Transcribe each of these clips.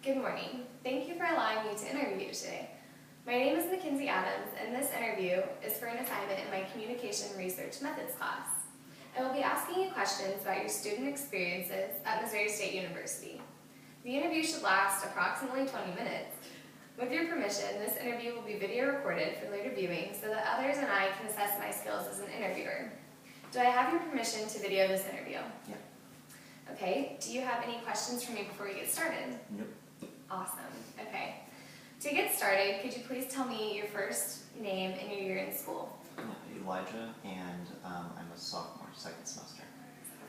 Good morning. Thank you for allowing me to interview you today. My name is Mackenzie Adams, and this interview is for an assignment in my Communication Research Methods class. I will be asking you questions about your student experiences at Missouri State University. The interview should last approximately 20 minutes. With your permission, this interview will be video recorded for later viewing so that others and I can assess my skills as an interviewer. Do I have your permission to video this interview? Yeah. Okay, do you have any questions for me before we get started? Nope. Awesome, okay. To get started, could you please tell me your first name and your year in school? Elijah, and I'm a sophomore, second semester.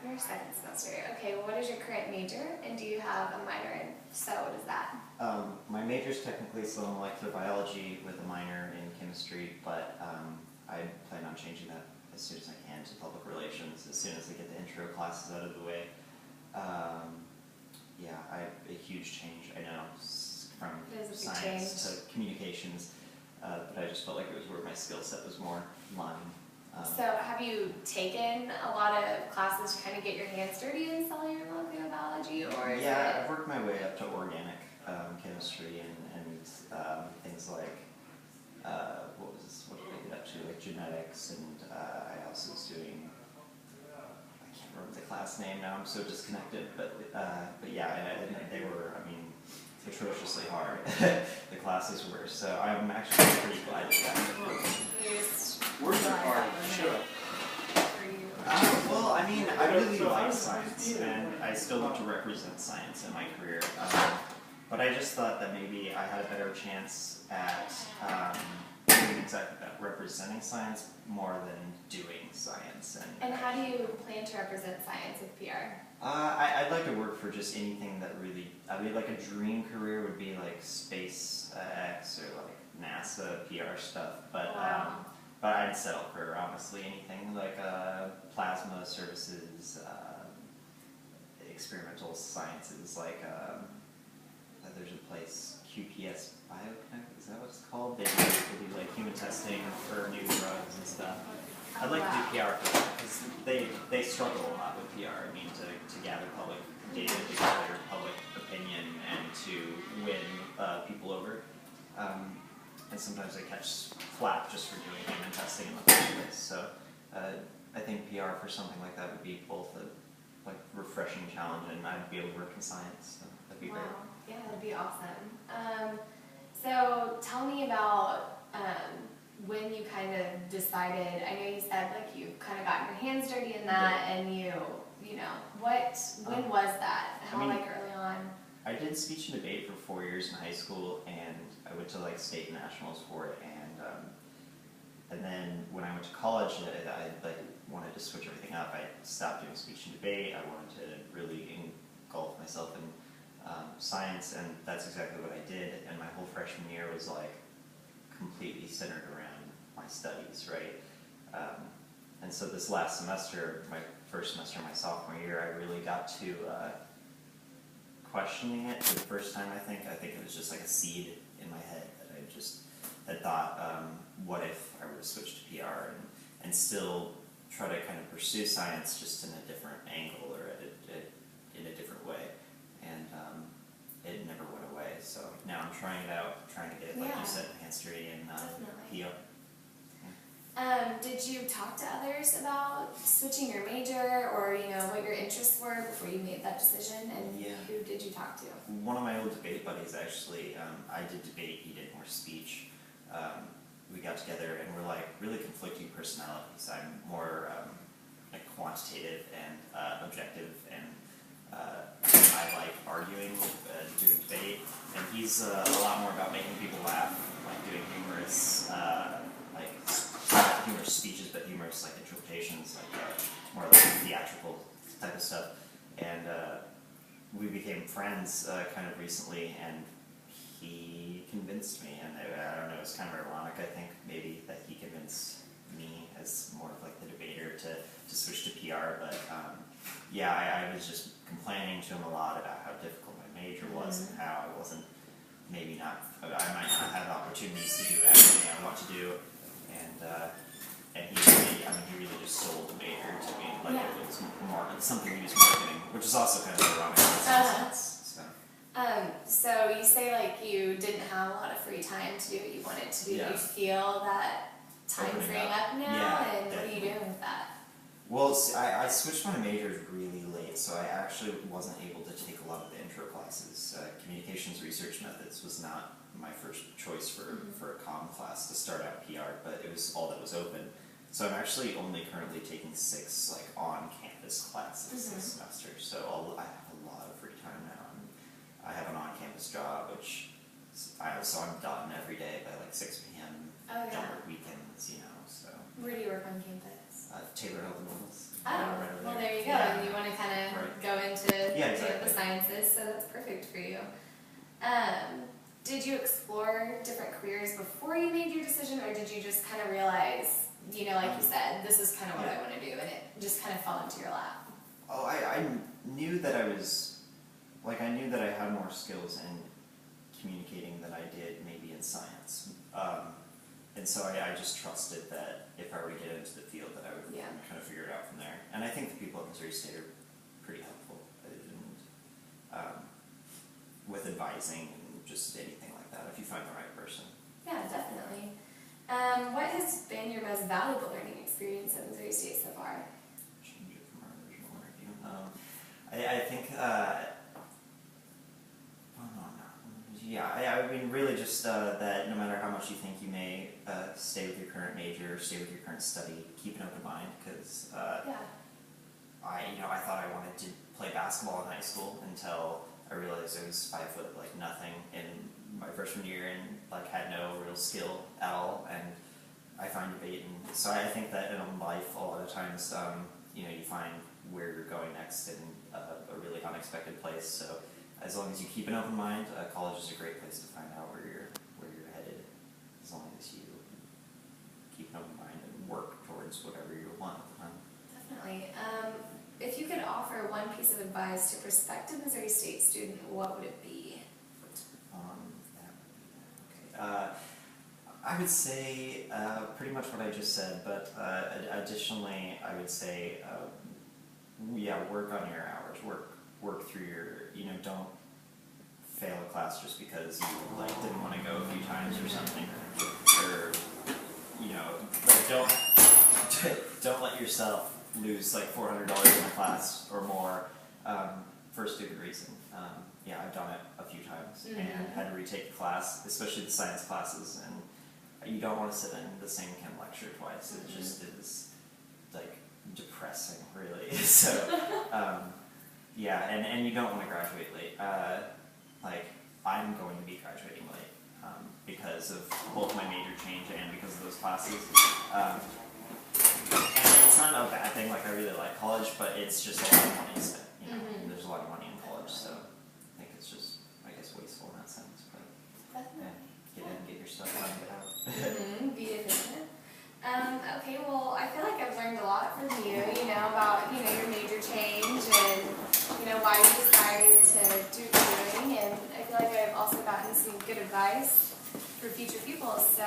Your second semester. Okay, well, what is your current major, and do you have a minor, and so what is that? My major is technically cell molecular biology with a minor in chemistry, but I plan on changing that as soon as I can to public relations, as soon as I get the intro classes out of the way. Yeah, a huge change, I know, from science to communications, but I just felt like it was where my skill set was more in line. So have you taken a lot of classes to kind of get your hands dirty in cellular molecular biology, or is Yeah, I've worked my way up to organic chemistry and things like, what did I get up to, like genetics, and I also was doing, I can't remember the class name now, I'm so disconnected, but yeah, and they were, I mean, atrociously hard, the classes were, so I'm actually pretty glad that Where's your part? Shut up. well, I mean, I really like science, and I still want to represent science in my career, but I just thought that maybe I had a better chance at doing exactly that, representing science more than doing science. And how do you plan to represent science with PR? I'd like to work for just anything that really, I mean, like a dream career would be like SpaceX or like NASA PR stuff, but Wow. But I'd settle for honestly anything like plasma services, experimental sciences, like there's a place, QPS Bioconnect, is that what it's called? They do like human testing for new drugs and stuff. I'd like to do PR for that, because they struggle a lot with PR. I mean, to gather public data, to gather public opinion, and to win people over. And sometimes they catch flack just for doing human testing in the first place. So I think PR for something like that would be both a refreshing challenge, and I'd be able to work in science. So that'd be great. Yeah, that'd be awesome. So tell me about when you kind of decided. I know you said like you kind of got your hands dirty in that, and you know when was that? How, I mean, like early on? I did speech and debate for 4 years in high school, and I went to like state nationals for it, and then when I went to college, I like wanted to switch everything up. I stopped doing speech and debate. I wanted to really engulf myself in science, and that's exactly what I did. And my whole freshman year was like completely centered around my studies, right? And so this last semester, my first semester of my sophomore year, I really got to questioning it for the first time. I think it was just like a seed in my head that I just had thought, what if I were to switch to PR and still try to kind of pursue science just in a different angle or in a different way, and it never went away. So now I'm trying it out, trying to get, like you said, enhanced degree in PR. Did you talk to others about switching your major, or what your interests were before you made that decision? And who did you talk to? One of my old debate buddies, actually, I did debate, he did more speech. We got together and we're like really conflicting personalities. I'm more like quantitative and objective, and I like arguing, doing debate, and he's a lot more about making people laugh, like doing humorous speeches, but humorous like interpretations, like more like theatrical type of stuff. And we became friends kind of recently, and he convinced me, and I don't know, it's kind of ironic, I think, maybe, that he convinced me as more of like the debater to switch to PR, but yeah, I was just complaining to him a lot about how difficult my major was, and how I wasn't, I might not have opportunities to do everything I want to do, and he really just sold debater to me, like it was something he was marketing, which is also kind of ironic in some sense. So. So you say like you didn't have a lot of free time to do what you wanted to do. Yeah. Do you feel that time Opening freeing up. up now? Yeah, And what are you definitely. doing with that? Well, see, I switched my majors really late, so I actually wasn't able to take a lot of the intro classes. Communications research methods was not my first choice for a comm class to start out PR, but it was all that was open. So I'm actually only currently taking 6 like on-campus classes this semester. So I have a lot of free time now. I have an on-campus job, which so I'm done every day by like 6 p.m. Oh, yeah. Don't work weekends, you know. So Where do you work on campus? Taylor Health and Wellness. Oh, right over well there you go. Yeah. And you want to kind of Right. go into Yeah, you know, the exactly. sciences, so that's perfect for you. Did you explore different careers before you made your decision, or did you just kind of realize, you know, like you said, this is kind of what I want to do, and it just kind of fell into your lap? Oh, I knew that I was, like, I knew that I had more skills in communicating than I did maybe in science. And so I just trusted that if I were to get into the field that I would Yeah. kind of figure it out from there. And I think the people at Missouri State are pretty helpful with advising and just anything like that if you find the right person. Yeah, definitely. What has been your most valuable learning experience at Missouri State so far? Change it from our original interview. I think, I mean, really just that no matter how much you think you may stay with your current major, stay with your current study, keep an open mind, because Yeah. I thought I wanted to play basketball in high school until I realized I was 5 foot like nothing in my freshman year and like had no real skill at all, and I find debate, and so I think that in life a lot of times you find where you're going next in a really unexpected place. So as long as you keep an open mind, college is a great place to find out where you're headed. As long as you keep an open mind and work towards whatever you want. Definitely. If you could offer one piece of advice to a prospective Missouri State student, what would it be? I would say pretty much what I just said, but additionally, I would say, work on your hours. Work through your, don't fail a class just because you like didn't want to go a few times or something, or don't let yourself lose like $400 in a class or more for a stupid reason. I've done it a few times and had to retake a class, especially the science classes, and you don't want to sit in the same chem lecture twice. It just is like depressing, really. So, and you don't want to graduate late. I'm going to be graduating late because of both my major change and because of those classes. And it's not a bad thing. Like, I really like college, but it's just a lot of money spent. And there's a lot of money in college, so I think it's just, I guess, wasteful in that sense. But Definitely. get in, get your stuff done, get out. Be efficient. Okay, well, I feel like I've learned a lot from you, about, your major change and, why you decided to do what you're doing, and I feel like I've also gotten some good advice for future pupils. So,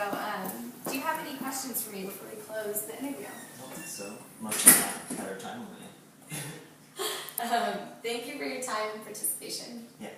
do you have any questions for me before we close the interview? I don't think so. Much better time than me. Thank you for your time and participation. Yeah.